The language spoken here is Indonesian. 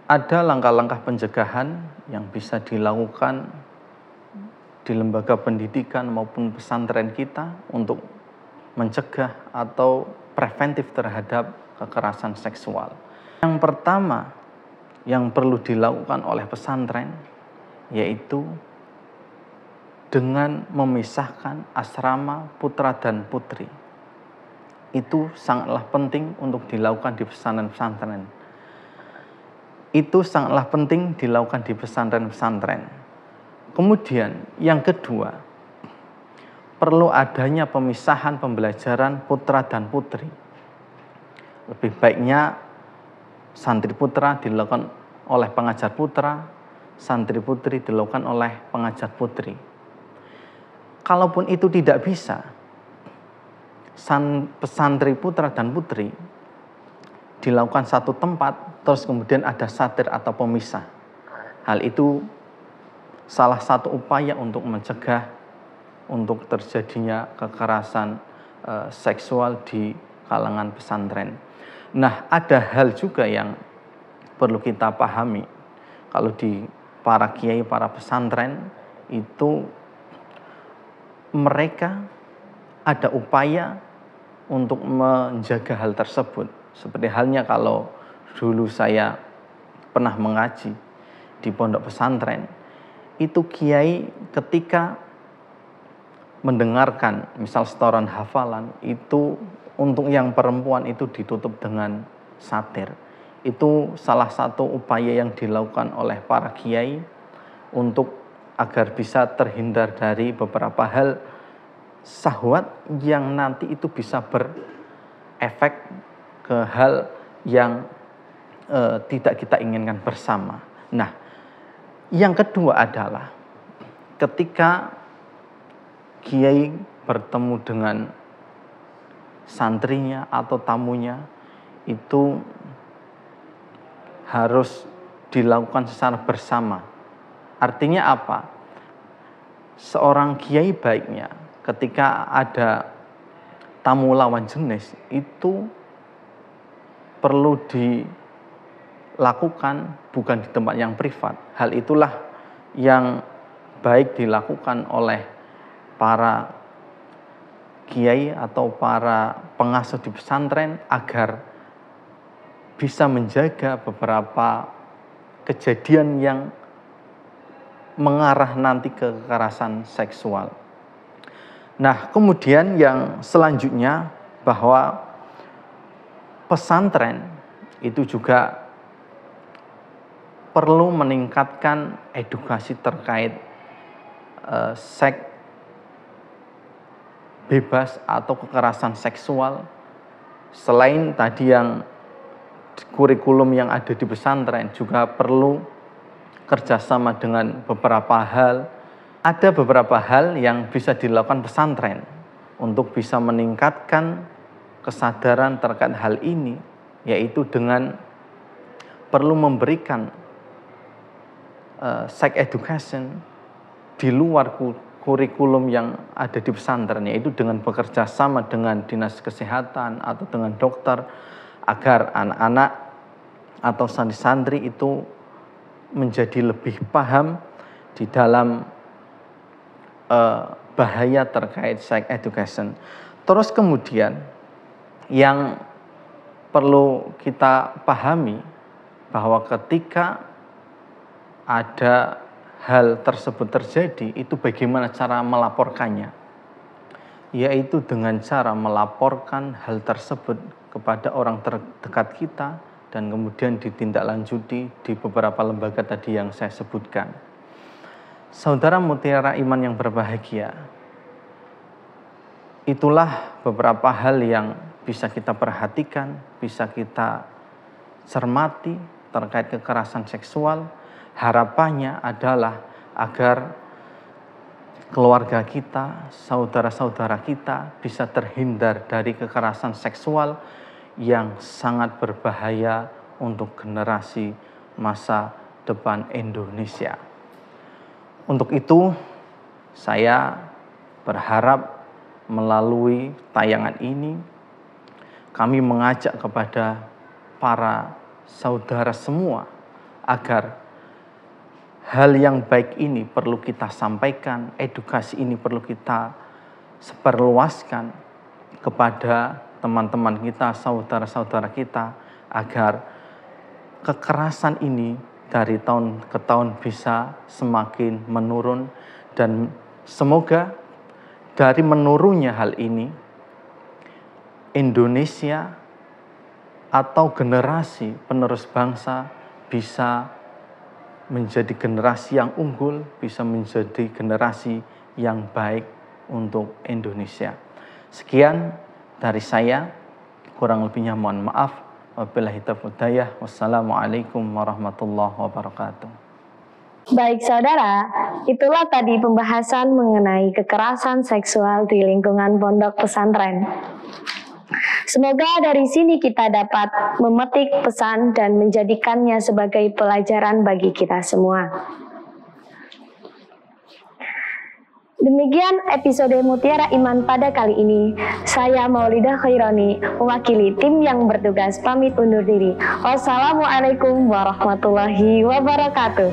ada langkah-langkah pencegahan yang bisa dilakukan di lembaga pendidikan maupun pesantren kita untuk mencegah atau preventif terhadap kekerasan seksual. Yang pertama yang perlu dilakukan oleh pesantren yaitu dengan memisahkan asrama putra dan putri. Itu sangatlah penting untuk dilakukan di pesantren-pesantren. Itu sangatlah penting dilakukan di pesantren-pesantren. Kemudian yang kedua, perlu adanya pemisahan pembelajaran putra dan putri. Lebih baiknya santri putra dilakukan oleh pengajar putra, santri putri dilakukan oleh pengajar putri. Kalaupun itu tidak bisa, pesantren putra dan putri dilakukan satu tempat, terus kemudian ada satir atau pemisah. Hal itu salah satu upaya untuk mencegah untuk terjadinya kekerasan seksual di kalangan pesantren. Nah, ada hal juga yang perlu kita pahami. Kalau di para kiai, para pesantren itu mereka ada upaya untuk menjaga hal tersebut. Seperti halnya kalau dulu saya pernah mengaji di pondok pesantren, itu kiai ketika mendengarkan misal setoran hafalan itu untuk yang perempuan itu ditutup dengan satir. Itu salah satu upaya yang dilakukan oleh para kiai untuk agar bisa terhindar dari beberapa hal syahwat yang nanti itu bisa berefek ke hal yang tidak kita inginkan bersama. Nah, yang kedua adalah ketika kiai bertemu dengan santrinya atau tamunya itu harus dilakukan secara bersama. Artinya apa? Seorang kiai baiknya ketika ada tamu lawan jenis itu perlu dilakukan bukan di tempat yang privat. Hal itulah yang baik dilakukan oleh para kiai atau para pengasuh di pesantren agar bisa menjaga beberapa kejadian yang mengarah nanti ke kekerasan seksual. Nah, kemudian yang selanjutnya bahwa pesantren itu juga perlu meningkatkan edukasi terkait seks bebas atau kekerasan seksual. Selain tadi yang kurikulum yang ada di pesantren juga perlu kerjasama dengan beberapa hal. Ada beberapa hal yang bisa dilakukan pesantren untuk bisa meningkatkan kesadaran terkait hal ini, yaitu dengan perlu memberikan sex education di luar kurikulum yang ada di pesantren, yaitu dengan bekerja sama dengan dinas kesehatan atau dengan dokter agar anak-anak atau santri-santri itu menjadi lebih paham di dalam bahaya terkait sex education. Terus kemudian yang perlu kita pahami bahwa ketika ada hal tersebut terjadi, itu bagaimana cara melaporkannya, yaitu dengan cara melaporkan hal tersebut kepada orang terdekat kita dan kemudian ditindaklanjuti di beberapa lembaga tadi yang saya sebutkan. Saudara mutiara iman yang berbahagia, itulah beberapa hal yang bisa kita perhatikan, bisa kita cermati terkait kekerasan seksual. Harapannya adalah agar keluarga kita, saudara-saudara kita bisa terhindar dari kekerasan seksual yang sangat berbahaya untuk generasi masa depan Indonesia. Untuk itu, saya berharap melalui tayangan ini, kami mengajak kepada para saudara semua agar hal yang baik ini perlu kita sampaikan, edukasi ini perlu kita sebarluaskan kepada teman-teman kita, saudara-saudara kita, agar kekerasan ini dari tahun ke tahun bisa semakin menurun, dan semoga dari menurunnya hal ini Indonesia atau generasi penerus bangsa bisa menjadi generasi yang unggul, bisa menjadi generasi yang baik untuk Indonesia. Sekian dari saya, kurang lebihnya mohon maaf. Wabillahi taufiq hidayah. Wassalamualaikum warahmatullahi wabarakatuh. Baik saudara, itulah tadi pembahasan mengenai kekerasan seksual di lingkungan pondok pesantren. Semoga dari sini kita dapat memetik pesan dan menjadikannya sebagai pelajaran bagi kita semua. Demikian episode Mutiara Iman pada kali ini. Saya Maulidah Khairani, mewakili tim yang bertugas pamit undur diri. Wassalamualaikum warahmatullahi wabarakatuh.